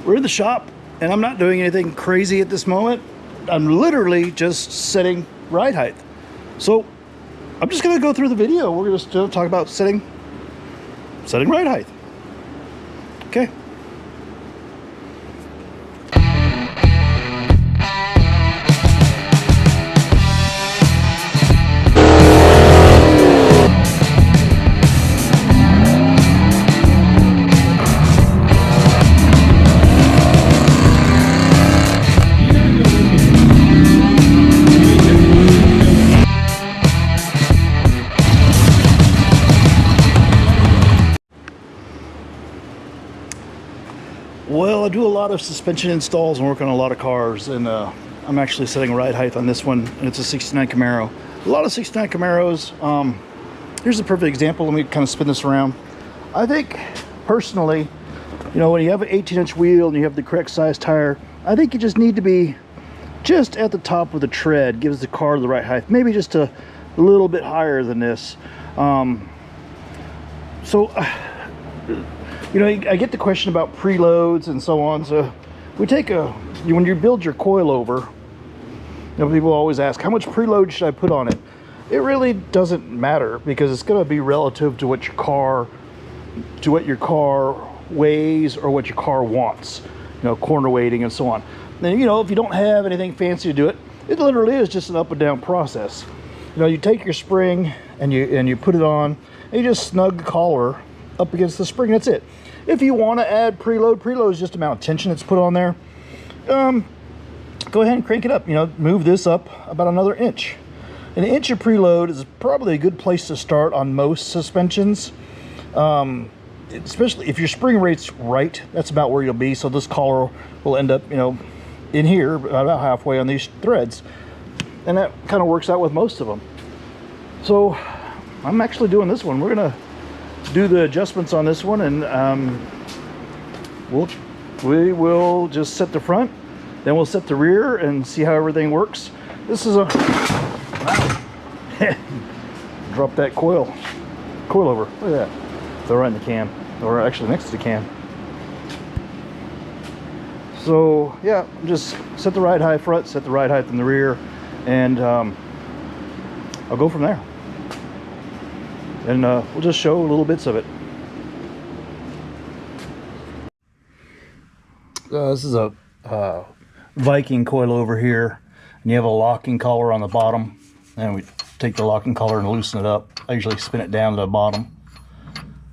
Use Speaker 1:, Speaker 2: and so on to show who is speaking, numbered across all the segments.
Speaker 1: We're in the shop, and I'm not doing anything crazy at this moment. I'm literally just setting ride height. So I'm just going to go through the video. We're going to talk about setting ride height. Okay. Well, I do a lot of suspension installs and work on a lot of cars, and I'm actually setting ride height on this one, and it's a 69 Camaro. A lot of 69 Camaros, here's a perfect example. Let me kind of spin this around. I think, personally, you know, when you have an 18-inch wheel and you have the correct size tire, I think you just need to be just at the top of the tread, gives the car the right height, maybe just a little bit higher than this. You know, I get the question about preloads and so on. So we take when you build your coilover, you know, people always ask, how much preload should I put on it? It really doesn't matter, because it's going to be relative to what your car weighs or what your car wants, you know, corner weighting and so on. And, you know, if you don't have anything fancy to do it, it literally is just an up and down process. You know, you take your spring and you put it on, and you just snug the collar up against the spring. That's it. If you want to add preload is just the amount of tension that's put on there. Go ahead and crank it up. You know, move this up about another inch. An inch of preload is probably a good place to start on most suspensions, especially if your spring rate's right. That's about where you'll be. So this collar will end up, you know, in here about halfway on these threads, and that kind of works out with most of them. So I'm actually doing this one. We're gonna do the adjustments on this one, and we will just set the front, then we'll set the rear and see how everything works. This is a drop that coil over. Look at that. Throw right in the cam, or actually next to the cam. So yeah, just set the ride height front, set the ride height in the rear, and I'll go from there. And we'll just show little bits of it. This is a Viking coil over here, and you have a locking collar on the bottom, and we take the locking collar and loosen it up. I usually spin it down to the bottom,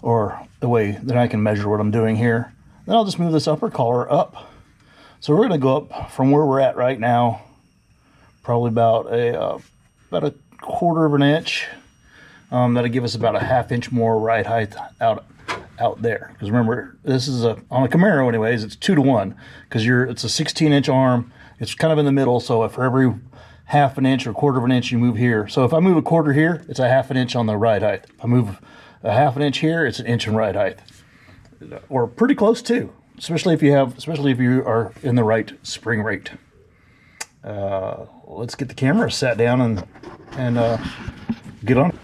Speaker 1: or the way that I can measure what I'm doing here. Then I'll just move this upper collar up. So we're going to go up from where we're at right now, probably about a quarter of an inch. That'll give us about a half inch more ride height out there. Because remember, this is on a Camaro anyways, it's 2-to-1, because it's a 16-inch arm. It's kind of in the middle, so for every half an inch or quarter of an inch you move here. So if I move a quarter here, it's a half an inch on the ride height. If I move a half an inch here, it's an inch in ride height, or pretty close too. Especially if you are in the right spring rate. Let's get the camera sat down and get on.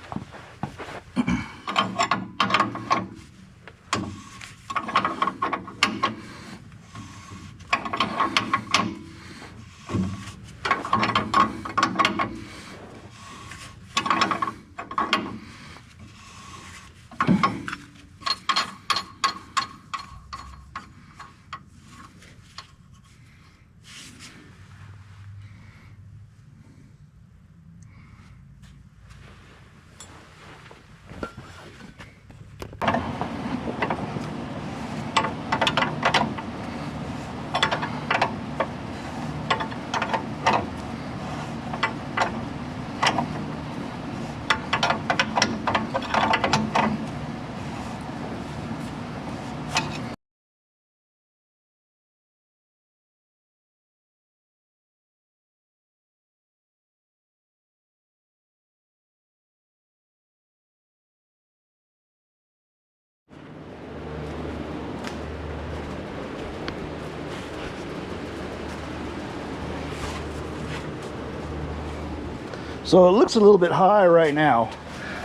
Speaker 1: So it looks a little bit high right now.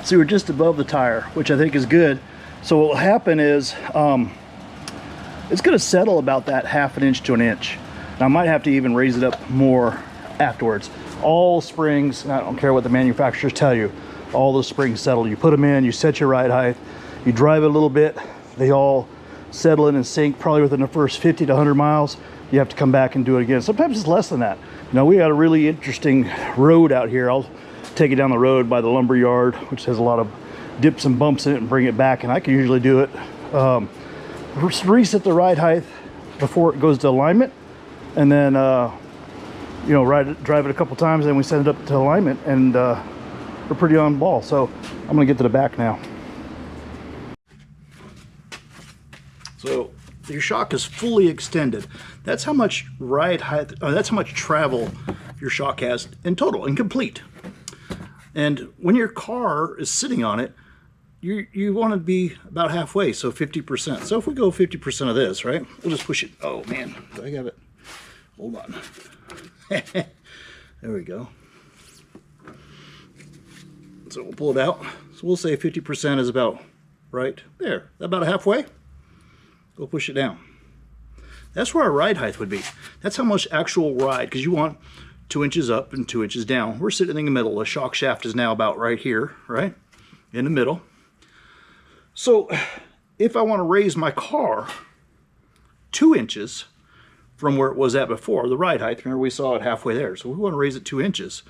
Speaker 1: See, we're just above the tire, which I think is good. So what will happen is it's going to settle about that 1/2 inch to 1 inch. And I might have to even raise it up more afterwards. All springs, I don't care what the manufacturers tell you, all the springs settle. You put them in, you set your ride height, you drive it a little bit, they all settle in and sink probably within the first 50 to 100 miles. You have to come back and do it again. Sometimes it's less than that. You know, we got a really interesting road out here. I'll take it down the road by the lumber yard, which has a lot of dips and bumps in it, and bring it back. And I can usually do it, reset the ride height before it goes to alignment, and then you know, drive it a couple times, and then we set it up to alignment, and we're pretty on ball. So I'm gonna get to the back now. So your shock is fully extended. That's how much ride height, that's how much travel your shock has in total, incomplete. And when your car is sitting on it, you want to be about halfway, so 50%. So if we go 50% of this, right, we'll just push it. Oh man, do I have it? Hold on. There we go. So we'll pull it out. So we'll say 50% is about right there, about halfway. We'll push it down. That's where our ride height would be. That's how much actual ride, because you want 2 inches up and 2 inches down. We're sitting in the middle. The shock shaft is now about right here, right? In the middle. So if I want to raise my car 2 inches from where it was at before, the ride height, remember we saw it halfway there. So we want to raise it 2 inches.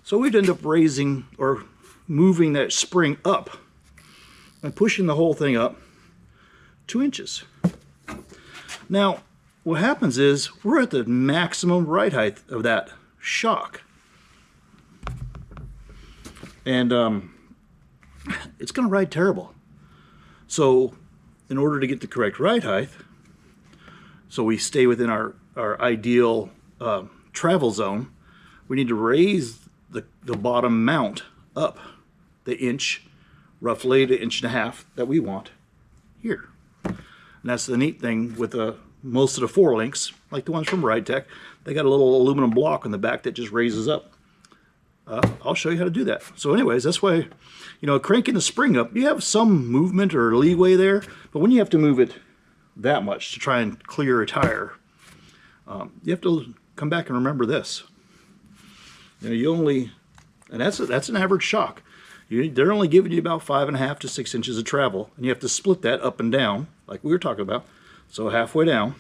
Speaker 1: So we'd end up raising or moving that spring up and pushing the whole thing up 2 inches. Now, what happens is we're at the maximum ride height of that shock. And it's going to ride terrible. So in order to get the correct ride height, so we stay within our ideal travel zone, we need to raise the bottom mount up the inch, roughly the 1.5 inches that we want here. And that's the neat thing with most of the 4-links, like the ones from Ridetech, they got a little aluminum block on the back that just raises up. I'll show you how to do that. So anyways, that's why, you know, cranking the spring up, you have some movement or leeway there, but when you have to move it that much to try and clear a tire, you have to come back and remember this. You know, you only, and that's an average shock. They're only giving you about 5.5 to 6 inches of travel, and you have to split that up and down, like we were talking about. So halfway down.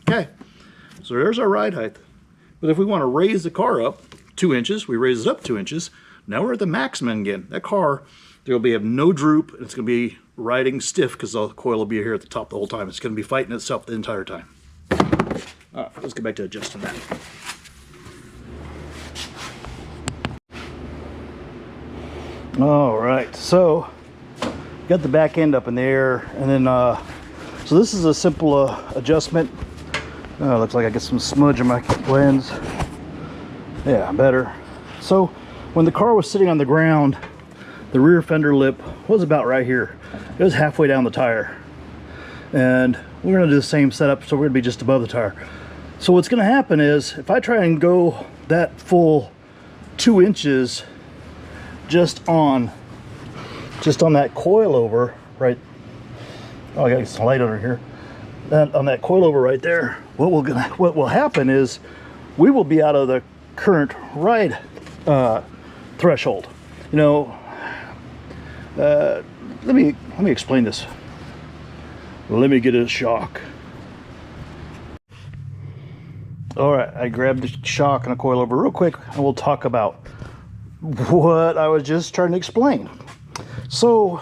Speaker 1: Okay, so there's our ride height. But if we want to raise the car up 2 inches, we raise it up 2 inches. Now we're at the maximum again. That car, there will have no droop, and it's going to be riding stiff because the coil will be here at the top the whole time. It's going to be fighting itself the entire time. All right, let's get back to adjusting that. All right, so got the back end up in the air, and then so this is a simple adjustment. Looks like I get some smudge on my lens. Yeah, better. So when the car was sitting on the ground, the rear fender lip was about right here. It was halfway down the tire, and we're going to do the same setup, so we're going to be just above the tire. So what's going to happen is if I try and go that full 2 inches just on that coilover, right? Oh, I got some light under here. On that coilover right there, what will happen is we will be out of the current ride threshold. You know, let me explain this. Let me get a shock. All right, I grabbed the shock and a coilover real quick, and we'll talk about what I was just trying to explain. So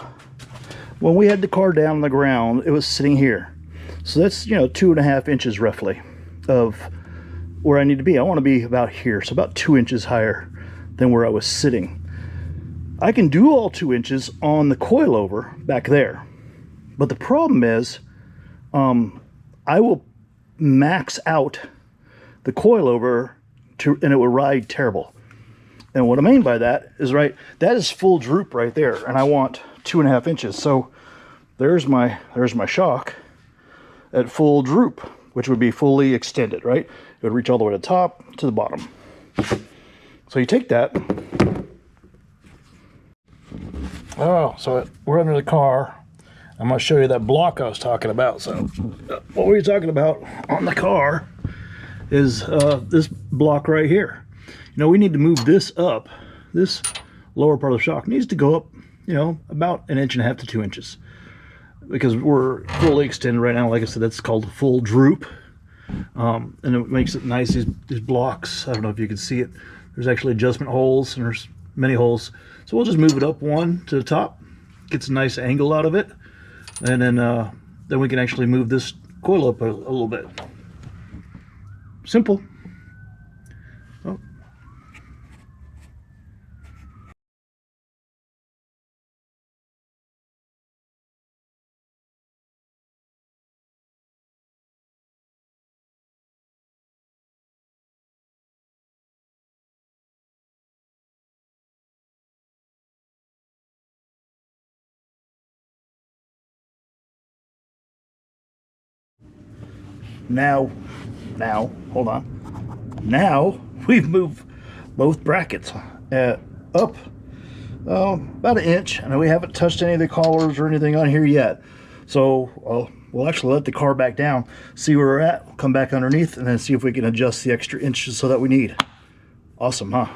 Speaker 1: when we had the car down on the ground, it was sitting here. So that's, you know, 2.5 inches roughly of where I need to be. I want to be about here, so about 2 inches higher than where I was sitting. I can do all 2 inches on the coilover back there, but the problem is I will max out the coilover and it will ride terrible. And what I mean by that is, right, that is full droop right there, and I want 2.5 inches. So there's my shock at full droop, which would be fully extended, right? It would reach all the way to the top to the bottom. So you take that. Oh, so we're under the car. I'm going to show you that block I was talking about. So what we were talking about on the car is this block right here. You know, we need to move this up. This lower part of the shock needs to go up, you know, about 1.5 to 2 inches, because we're fully extended right now. Like I said, that's called full droop. And it makes it nice. These blocks, I don't know if you can see it, there's actually adjustment holes, and there's many holes. So we'll just move it up one to the top, gets a nice angle out of it, and then we can actually move this coil up a little bit. Simple. Oh. Now, hold on. Now we've moved both brackets up about 1 inch, and we haven't touched any of the collars or anything on here yet. So we'll actually let the car back down, see where we're at, we'll come back underneath, and then see if we can adjust the extra inches so that we need. Awesome, huh?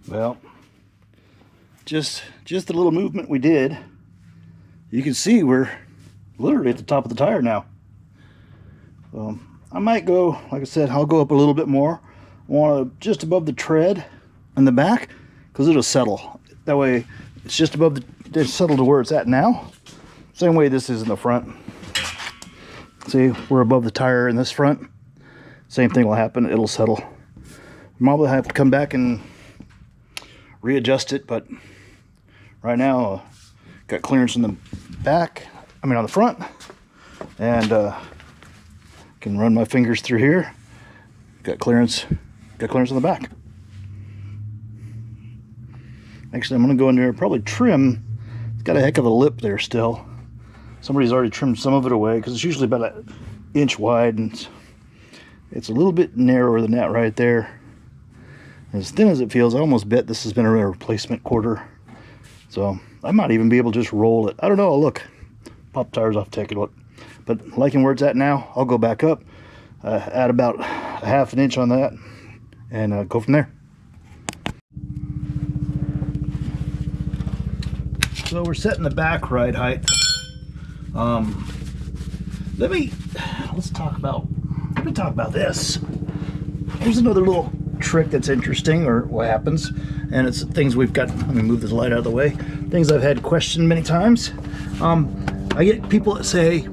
Speaker 1: Well, just the little movement we did, you can see we're literally at the top of the tire now. I might go, like I said, I'll go up a little bit more. I want to just above the tread in the back, because it'll settle. That way it's just above it's settled to where it's at now. Same way this is in the front. See, we're above the tire in this front. Same thing will happen, it'll settle. Probably have to come back and readjust it, but right now got clearance in the back, on the front, and can run my fingers through here. Got clearance on the back. Actually, I'm gonna go in there, probably trim. It's got a heck of a lip there still. Somebody's already trimmed some of it away, because it's usually about 1 inch wide, and it's a little bit narrower than that right there. As thin as it feels, I almost bet this has been a replacement quarter. So I might even be able to just roll it. I don't know. I'll look. Pop tires off, take a look. But liking where it's at now, I'll go back up, add about 1/2 inch on that, and go from there. So we're setting the back ride height. Let me talk about this. Here's another little trick that's interesting, or what happens, and it's things we've got. Let me move this light out of the way. Things I've had questioned many times. I get people that say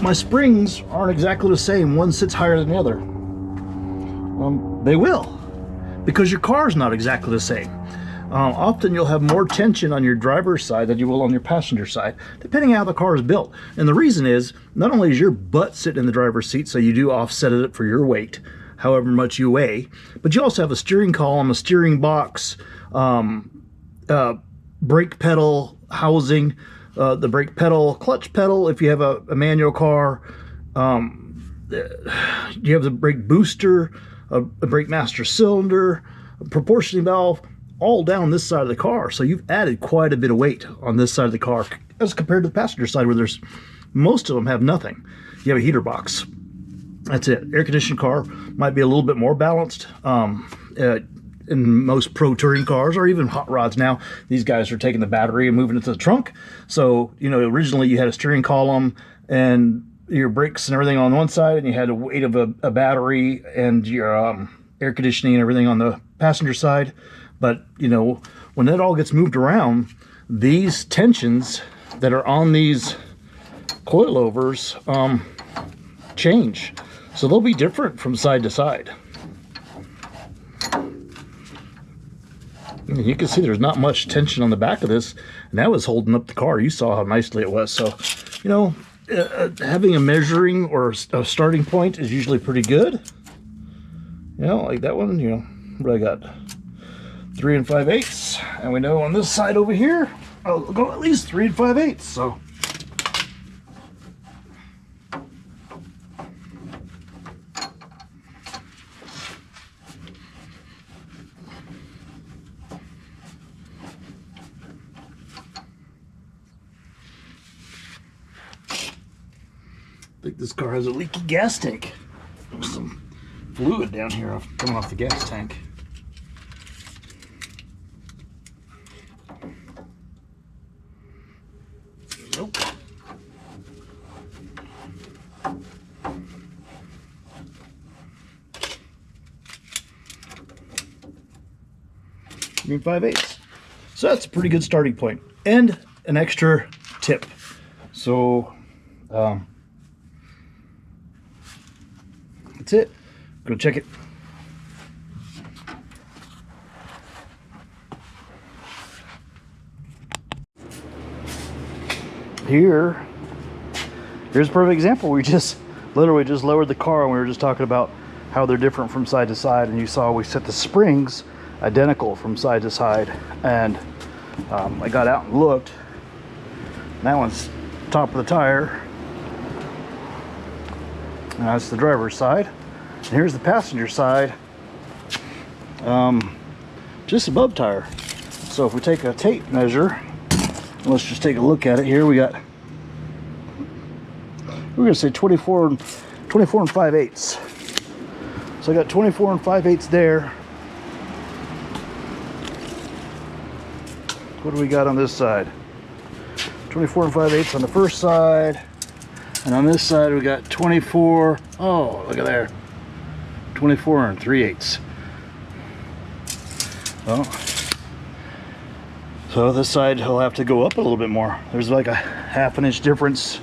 Speaker 1: my springs aren't exactly the same, one sits higher than the other. They will, because your car's not exactly the same. Often you'll have more tension on your driver's side than you will on your passenger side, depending on how the car is built. And the reason is, not only is your butt sitting in the driver's seat, so you do offset it for your weight, however much you weigh, but you also have a steering column, a steering box, brake pedal housing, the brake pedal, clutch pedal if you have a manual car, you have the brake booster, a brake master cylinder, a proportioning valve, all down this side of the car. So you've added quite a bit of weight on this side of the car as compared to the passenger side, where most of them have nothing. You have a heater box. That's it. Air conditioned car might be a little bit more balanced. In most pro touring cars, or even hot rods now, these guys are taking the battery and moving it to the trunk. So, you know, originally you had a steering column and your brakes and everything on one side, and you had the weight of a battery and your air conditioning and everything on the passenger side. But, you know, when that all gets moved around, these tensions that are on these coilovers change. So they'll be different from side to side. You can see there's not much tension on the back of this, and that was holding up the car. You saw how nicely it was. So, you know, having a measuring or a starting point is usually pretty good. You know, like that one, you know, what I got? 3 5/8, and we know on this side over here, I'll go at least 3 5/8. So, think this car has a leaky gas tank. There's some fluid down here coming off the gas tank. Nope. I mean 5/8. So that's a pretty good starting point. And an extra tip. So that's it. Go check it. Here's a perfect example. We just literally just lowered the car, and we were just talking about how they're different from side to side, and you saw we set the springs identical from side to side, and I got out and looked. That one's top of the tire, and that's the driver's side, and here's the passenger side, just above tire. So if we take a tape measure, let's just take a look at it here. We're gonna say 24 and 5/8. So I got 24 and 5/8 there. What do we got on this side? 24 and 5/8 on the first side, and on this side we got 24. Oh, look at there, 24 and 3/8. Well, so this side he'll have to go up a little bit more. There's like a half an inch difference,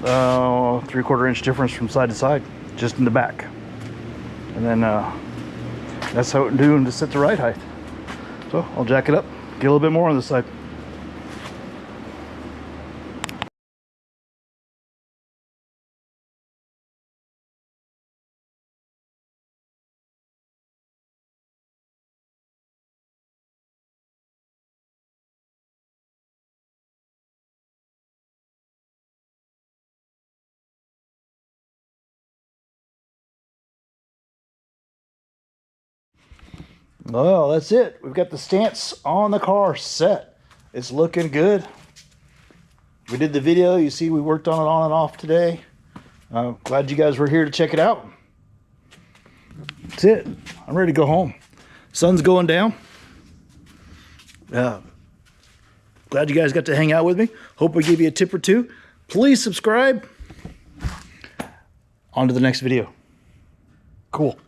Speaker 1: 3/4 inch difference from side to side, just in the back. And then that's how it's doing to set the ride height. So I'll jack it up, get a little bit more on this side. Well, that's it. We've got the stance on the car set. It's looking good. We did the video. You see we worked on it on and off today. Glad you guys were here to check it out. That's it. I'm ready to go home. Sun's going down. Glad you guys got to hang out with me. Hope we gave you a tip or two. Please subscribe. On to the next video. Cool.